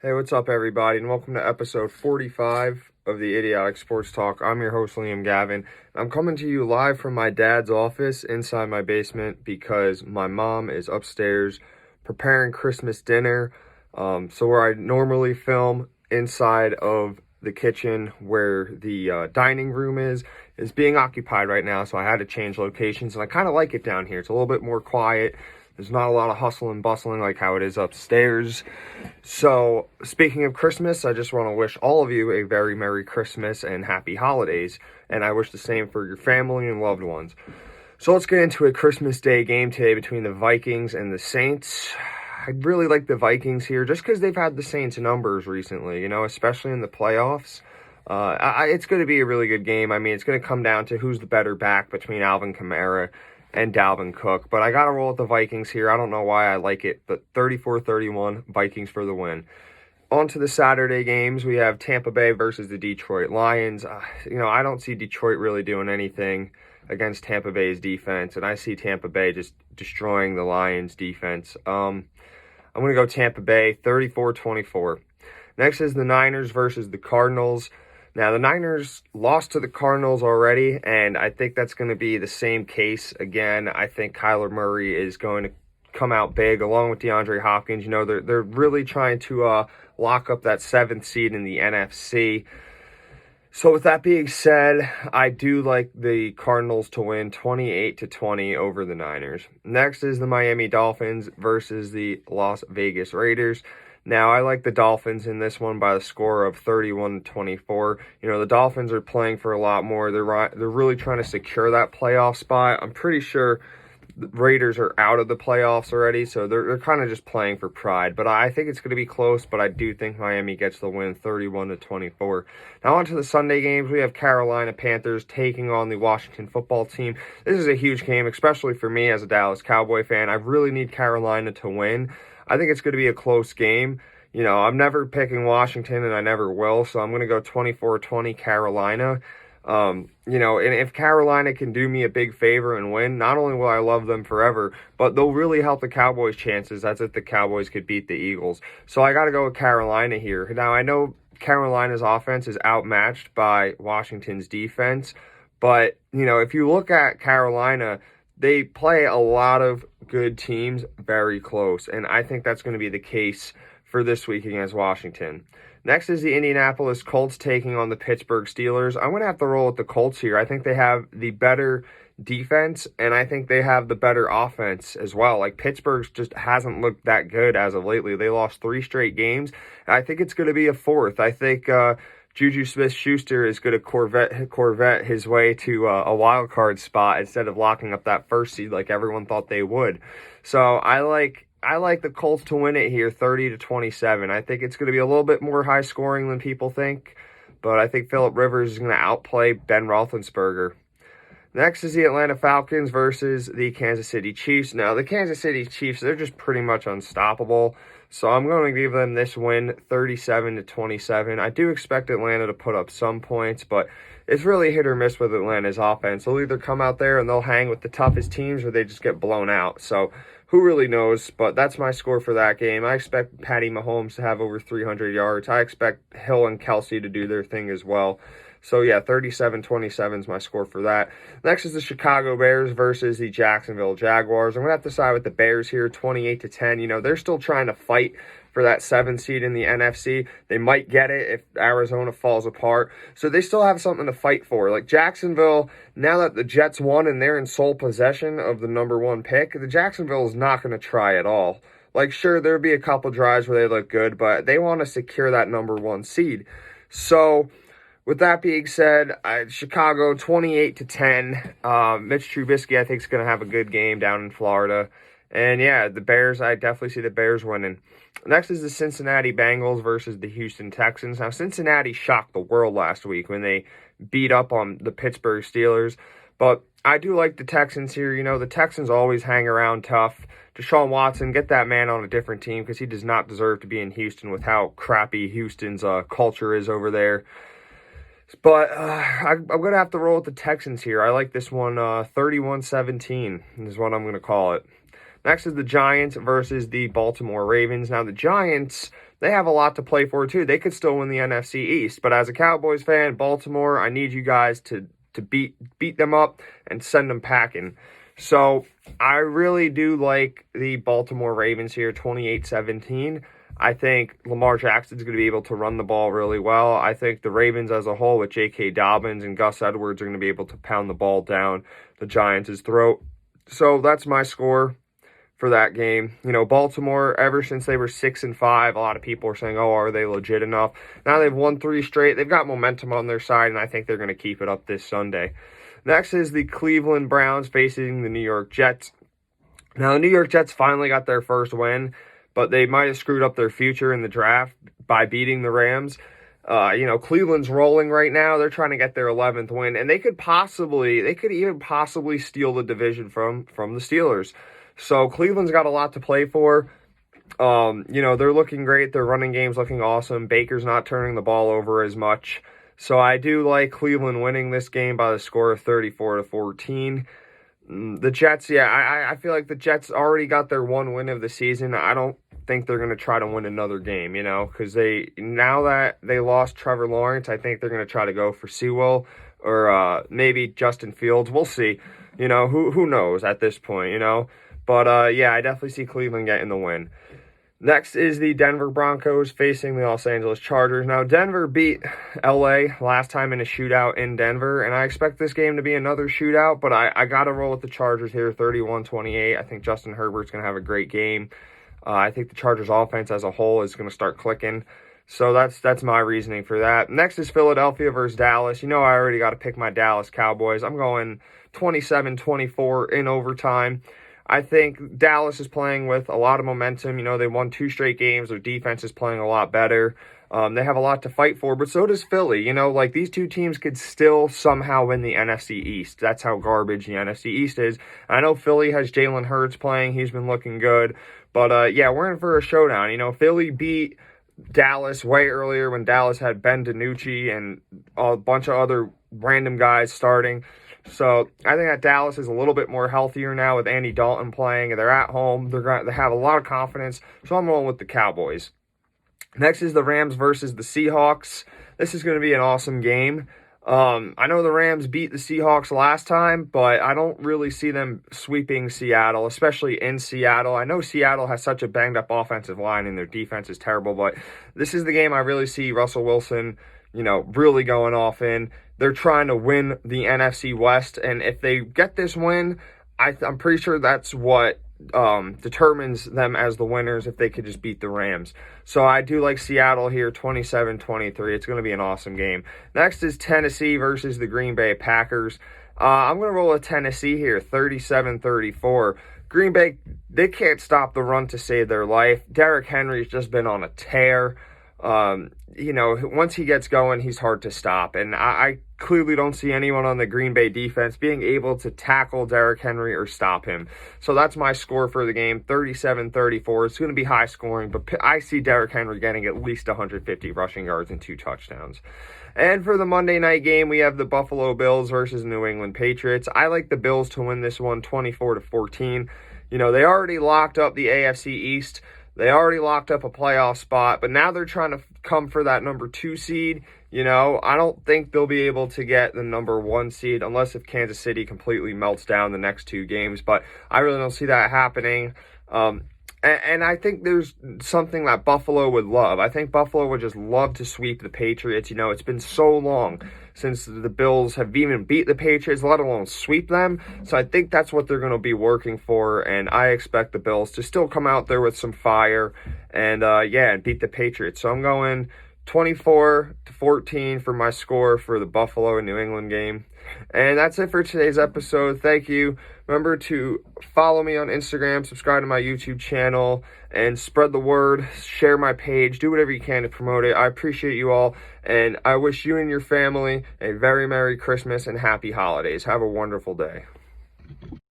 Hey, what's up, everybody, and welcome to episode 45 of the Idiotic Sports Talk. I'm your host, Liam Gavin. I'm coming to you live from my dad's office inside my basement because my mom is upstairs preparing Christmas dinner. So where I normally film inside of the kitchen where the dining room is being occupied right now, so I had to change locations, and I kind of like it down here. It's a little bit more quiet. There's not a lot of hustle and bustling like how it is upstairs. So, speaking of Christmas, I just want to wish all of you a very Merry Christmas and Happy Holidays. And I wish the same for your family and loved ones. So, let's get into a Christmas Day game today between the Vikings and the Saints. I really like the Vikings here just because they've had the Saints' numbers recently, especially in the playoffs. It's going to be a really good game. I mean, it's going to come down to who's the better back between Alvin Kamara and Dalvin Cook. But I got to roll with the Vikings here. I don't know why I like it, but 34-31, Vikings for the win. On to the Saturday games. We have Tampa Bay versus the Detroit Lions. I don't see Detroit really doing anything against Tampa Bay's defense, and I see Tampa Bay just destroying the Lions' defense. I'm going to go Tampa Bay 34-24. Next is the Niners versus the Cardinals. Now, the Niners lost to the Cardinals already, and I think that's going to be the same case again. I think Kyler Murray is going to come out big along with DeAndre Hopkins. They're really trying to lock up that 7th seed in the NFC. So with that being said, I do like the Cardinals to win 28-20 over the Niners. Next is the Miami Dolphins versus the Las Vegas Raiders. Now, I like the Dolphins in this one by the score of 31-24. The Dolphins are playing for a lot more. They're really trying to secure that playoff spot. I'm pretty sure the Raiders are out of the playoffs already, so they're kind of just playing for pride. But I think it's going to be close, but I do think Miami gets the win 31-24. Now, on to the Sunday games. We have Carolina Panthers taking on the Washington football team. This is a huge game, especially for me as a Dallas Cowboy fan. I really need Carolina to win. I think it's going to be a close game. I'm never picking Washington, and I never will, so I'm going to go 24-20 Carolina. And if Carolina can do me a big favor and win, not only will I love them forever, but they'll really help the Cowboys' chances. That's if the Cowboys could beat the Eagles. So I got to go with Carolina here. Now, I know Carolina's offense is outmatched by Washington's defense, but, if you look at Carolina, they play a lot of good teams very close, and I think that's going to be the case for this week against Washington. Next is the Indianapolis Colts taking on the Pittsburgh Steelers. I'm going to have to roll with the Colts here. I think they have the better defense, and I think they have the better offense as well. Like, Pittsburgh just hasn't looked that good as of lately. They lost 3 straight games, and I think it's going to be a 4th. I think Juju Smith-Schuster is going to Corvette his way to a wild card spot instead of locking up that 1st seed like everyone thought they would. So I like the Colts to win it here, 30-27. I think it's going to be a little bit more high scoring than people think, but I think Phillip Rivers is going to outplay Ben Roethlisberger. Next is the Atlanta Falcons versus the Kansas City Chiefs. Now, the Kansas City Chiefs, they're just pretty much unstoppable. So I'm going to give them this win 37-27. I do expect Atlanta to put up some points, but it's really hit or miss with Atlanta's offense. They'll either come out there and they'll hang with the toughest teams or they just get blown out. So who really knows? But that's my score for that game. I expect Patty Mahomes to have over 300 yards. I expect Hill and Kelsey to do their thing as well. So, yeah, 37-27 is my score for that. Next is the Chicago Bears versus the Jacksonville Jaguars. I'm going to have to side with the Bears here, 28-10. They're still trying to fight for that 7th seed in the NFC. They might get it if Arizona falls apart. So they still have something to fight for. Like, Jacksonville, now that the Jets won and they're in sole possession of the number 1 pick, the Jacksonville is not going to try at all. Like, sure, there'll be a couple drives where they look good, but they want to secure that number 1 seed. So, with that being said, Chicago 28-10. Mitch Trubisky, I think, is going to have a good game down in Florida. And yeah, the Bears, I definitely see the Bears winning. Next is the Cincinnati Bengals versus the Houston Texans. Now, Cincinnati shocked the world last week when they beat up on the Pittsburgh Steelers. But I do like the Texans here. The Texans always hang around tough. Deshaun Watson, get that man on a different team because he does not deserve to be in Houston with how crappy Houston's culture is over there. But I'm going to have to roll with the Texans here. I like this one 31-17 is what I'm going to call it. Next is the Giants versus the Baltimore Ravens. Now, the Giants, they have a lot to play for too. They could still win the NFC East. But as a Cowboys fan, Baltimore, I need you guys to beat them up and send them packing. So I really do like the Baltimore Ravens here, 28-17. I think Lamar Jackson's going to be able to run the ball really well. I think the Ravens as a whole with J.K. Dobbins and Gus Edwards are going to be able to pound the ball down the Giants' throat. So that's my score for that game. You know, Baltimore, ever since they were 6-5, a lot of people are saying, oh, are they legit enough? Now they've won 3 straight. They've got momentum on their side, and I think they're going to keep it up this Sunday. Next is the Cleveland Browns facing the New York Jets. Now, the New York Jets finally got their first win, but they might have screwed up their future in the draft by beating the Rams. Cleveland's rolling right now. They're trying to get their 11th win, and they could even possibly steal the division from the Steelers. So Cleveland's got a lot to play for. They're looking great. Their running game's looking awesome. Baker's not turning the ball over as much. So I do like Cleveland winning this game by the score of 34-14. The Jets, I feel like the Jets already got their one win of the season. I don't think they're going to try to win another game, because now that they lost Trevor Lawrence, I think they're going to try to go for Sewell or maybe Justin Fields. We'll see. Who knows at this point, But, I definitely see Cleveland getting the win. Next is the Denver Broncos facing the Los Angeles Chargers. Now, Denver beat L.A. last time in a shootout in Denver, and I expect this game to be another shootout, but I got to roll with the Chargers here, 31-28. I think Justin Herbert's going to have a great game. I think the Chargers offense as a whole is going to start clicking. So that's my reasoning for that. Next is Philadelphia versus Dallas. I already got to pick my Dallas Cowboys. I'm going 27-24 in overtime. I think Dallas is playing with a lot of momentum. They won 2 straight games. Their defense is playing a lot better. They have a lot to fight for, but so does Philly. These two teams could still somehow win the NFC East. That's how garbage the NFC East is. I know Philly has Jalen Hurts playing. He's been looking good. But, we're in for a showdown. Philly beat Dallas way earlier when Dallas had Ben DiNucci and a bunch of other random guys starting. So I think that Dallas is a little bit more healthier now with Andy Dalton playing. They're at home. They have a lot of confidence. So I'm rolling with the Cowboys. Next is the Rams versus the Seahawks. This is going to be an awesome game. I know the Rams beat the Seahawks last time, but I don't really see them sweeping Seattle, especially in Seattle. I know Seattle has such a banged-up offensive line and their defense is terrible, but this is the game I really see Russell Wilson, really going off in. They're trying to win the NFC West, and if they get this win, I'm pretty sure that's what determines them as the winners if they could just beat the Rams. So I do like Seattle here, 27-23. It's going to be an awesome game. Next is Tennessee versus the Green Bay Packers. I'm going to roll a Tennessee here, 37-34. Green Bay, they can't stop the run to save their life. Derrick Henry's just been on a tear. Once he gets going, he's hard to stop. And I clearly don't see anyone on the Green Bay defense being able to tackle Derrick Henry or stop him. So that's my score for the game, 37-34. It's going to be high scoring, but I see Derrick Henry getting at least 150 rushing yards and 2 touchdowns. And for the Monday night game, we have the Buffalo Bills versus New England Patriots. I like the Bills to win this one, 24-14. They already locked up the AFC East. They already locked up a playoff spot, but now they're trying to come for that number 2 seed. I don't think they'll be able to get the number 1 seed unless if Kansas City completely melts down the next 2 games, but I really don't see that happening. And I think there's something that Buffalo would love. I think Buffalo would just love to sweep the Patriots. It's been so long since the Bills have even beat the Patriots, let alone sweep them. So I think that's what they're going to be working for, and I expect the Bills to still come out there with some fire and beat the Patriots. So I'm going 24-14 for my score for the Buffalo and New England game. And that's it for today's episode. Thank you. Remember to follow me on Instagram, subscribe to my YouTube channel, and spread the word. Share my page. Do whatever you can to promote it. I appreciate you all, and I wish you and your family a very Merry Christmas and Happy Holidays. Have a wonderful day.